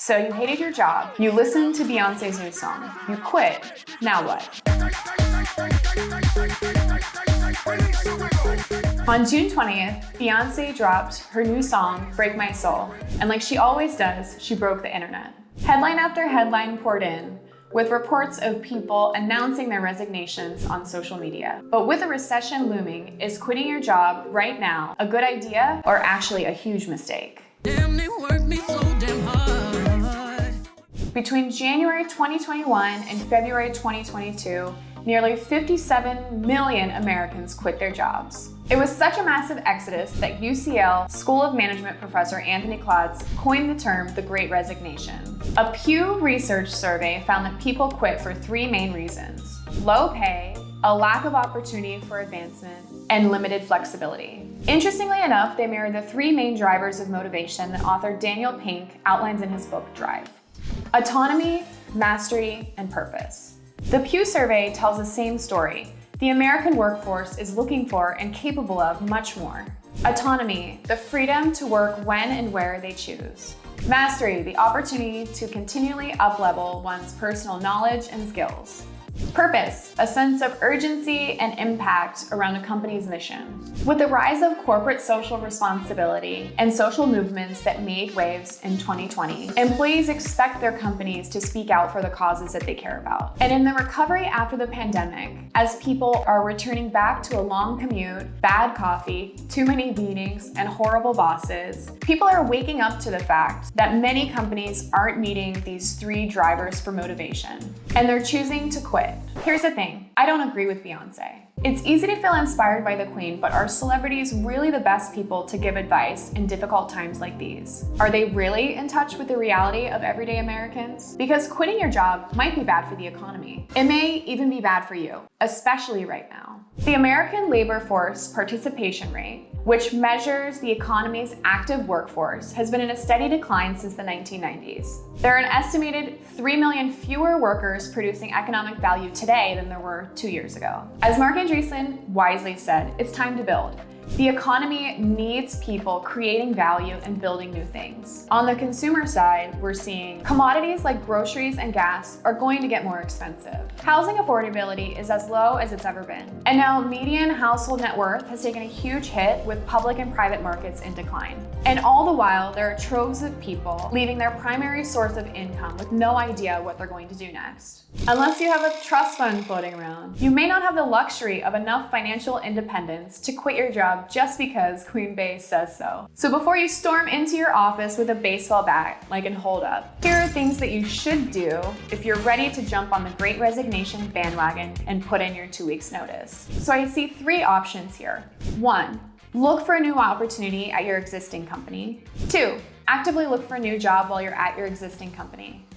So you hated your job, you listened to Beyonce's new song, you quit, now what? On June 20th, Beyonce dropped her new song, Break My Soul, and like she always does, she broke the internet. Headline after headline poured in, with reports of people announcing their resignations on social media. But with a recession looming, is quitting your job right now a good idea or actually a huge mistake? Damn, they work me so damn hard. Between January 2021 and February 2022, nearly 57 million Americans quit their jobs. It was such a massive exodus that UCL School of Management professor Anthony Klotz coined the term the Great Resignation. A Pew Research survey found that people quit for three main reasons: low pay, a lack of opportunity for advancement, and limited flexibility. Interestingly enough, they mirror the three main drivers of motivation that author Daniel Pink outlines in his book Drive: autonomy, mastery, and purpose. The Pew survey tells the same story. The American workforce is looking for and capable of much more. Autonomy, the freedom to work when and where they choose. Mastery, the opportunity to continually up-level one's personal knowledge and skills. Purpose, a sense of urgency and impact around a company's mission. With the rise of corporate social responsibility and social movements that made waves in 2020, employees expect their companies to speak out for the causes that they care about. And in the recovery after the pandemic, as people are returning back to a long commute, bad coffee, too many meetings, and horrible bosses, people are waking up to the fact that many companies aren't meeting these three drivers for motivation, and they're choosing to quit. Here's the thing, I don't agree with Beyonce. It's easy to feel inspired by the queen, but are celebrities really the best people to give advice in difficult times like these? Are they really in touch with the reality of everyday Americans? Because quitting your job might be bad for the economy. It may even be bad for you, especially right now. The American labor force participation rate, which measures the economy's active workforce, has been in a steady decline since the 1990s. There are an estimated 3 million fewer workers producing economic value today than there were 2 years ago. As Mark Andreessen wisely said, it's time to build. The economy needs people creating value and building new things. On the consumer side, we're seeing commodities like groceries and gas are going to get more expensive. Housing affordability is as low as it's ever been. And now median household net worth has taken a huge hit with public and private markets in decline. And all the while, there are troves of people leaving their primary source of income with no idea what they're going to do next. Unless you have a trust fund floating around, you may not have the luxury of enough financial independence to quit your job just because Queen Bey says so. So before you storm into your office with a baseball bat, like in Hold Up, here are things that you should do if you're ready to jump on the Great Resignation bandwagon and put in your 2 weeks notice. So I see three options here. 1, look for a new opportunity at your existing company. 2, actively look for a new job while you're at your existing company.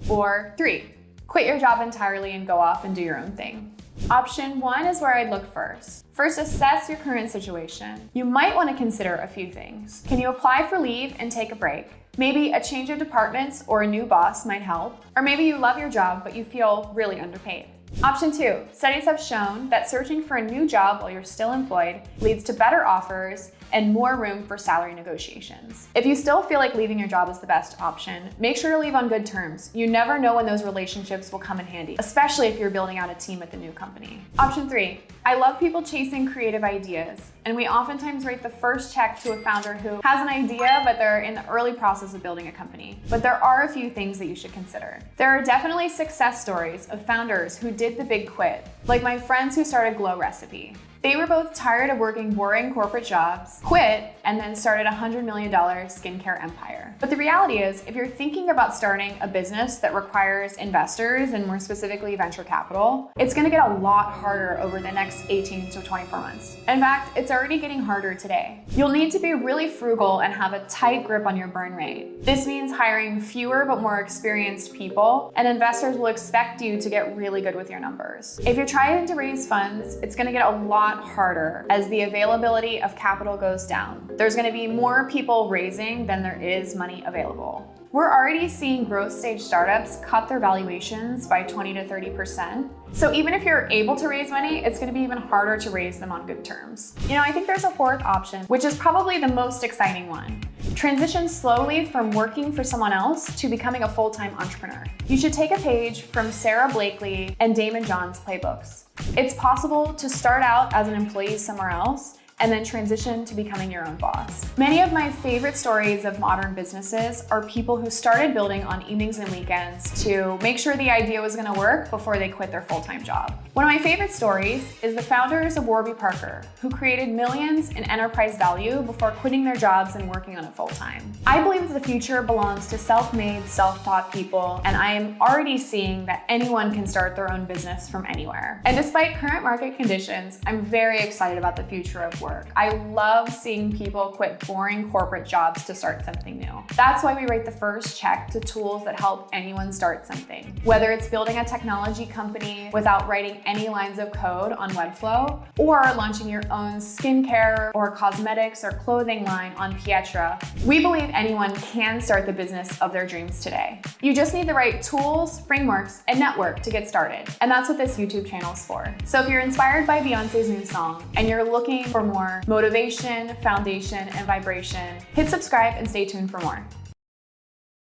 Or 3, quit your job entirely and go off and do your own thing. Option 1 is where I'd look first. First, assess your current situation. You might want to consider a few things. Can you apply for leave and take a break? Maybe a change of departments or a new boss might help. Or maybe you love your job, but you feel really underpaid. Option 2, studies have shown that searching for a new job while you're still employed leads to better offers and more room for salary negotiations. If you still feel like leaving your job is the best option, make sure to leave on good terms. You never know when those relationships will come in handy, especially if you're building out a team at the new company. Option 3, I love people chasing creative ideas, and we oftentimes write the first check to a founder who has an idea, but they're in the early process of building a company. But there are a few things that you should consider. There are definitely success stories of founders who did the big quit, like my friends who started Glow Recipe. They were both tired of working boring corporate jobs, quit, and then started a $100 million skincare empire. But the reality is, if you're thinking about starting a business that requires investors, and more specifically venture capital, it's gonna get a lot harder over the next 18 to 24 months. In fact, it's already getting harder today. You'll need to be really frugal and have a tight grip on your burn rate. This means hiring fewer but more experienced people, and investors will expect you to get really good with your numbers. If you're trying to raise funds, it's gonna get a lot harder as the availability of capital goes down. There's going to be more people raising than there is money available. We're already seeing growth stage startups cut their valuations by 20 to 30%. So even if you're able to raise money, it's going to be even harder to raise them on good terms. I think there's a fourth option, which is probably the most exciting one. Transition slowly from working for someone else to becoming a full-time entrepreneur. You should take a page from Sarah Blakely and Damon John's playbooks. It's possible to start out as an employee somewhere else and then transition to becoming your own boss. Many of my favorite stories of modern businesses are people who started building on evenings and weekends to make sure the idea was gonna work before they quit their full-time job. One of my favorite stories is the founders of Warby Parker, who created millions in enterprise value before quitting their jobs and working on it full-time. I believe that the future belongs to self-made, self-taught people, and I am already seeing that anyone can start their own business from anywhere. And despite current market conditions, I'm very excited about the future of work. I love seeing people quit boring corporate jobs to start something new. That's why we write the first check to tools that help anyone start something. Whether it's building a technology company without writing any lines of code on Webflow, or launching your own skincare or cosmetics or clothing line on Pietra, we believe anyone can start the business of their dreams today. You just need the right tools, frameworks, and network to get started. And that's what this YouTube channel is for. So if you're inspired by Beyonce's new song and you're looking for more motivation, foundation, and vibration, hit subscribe and stay tuned for more.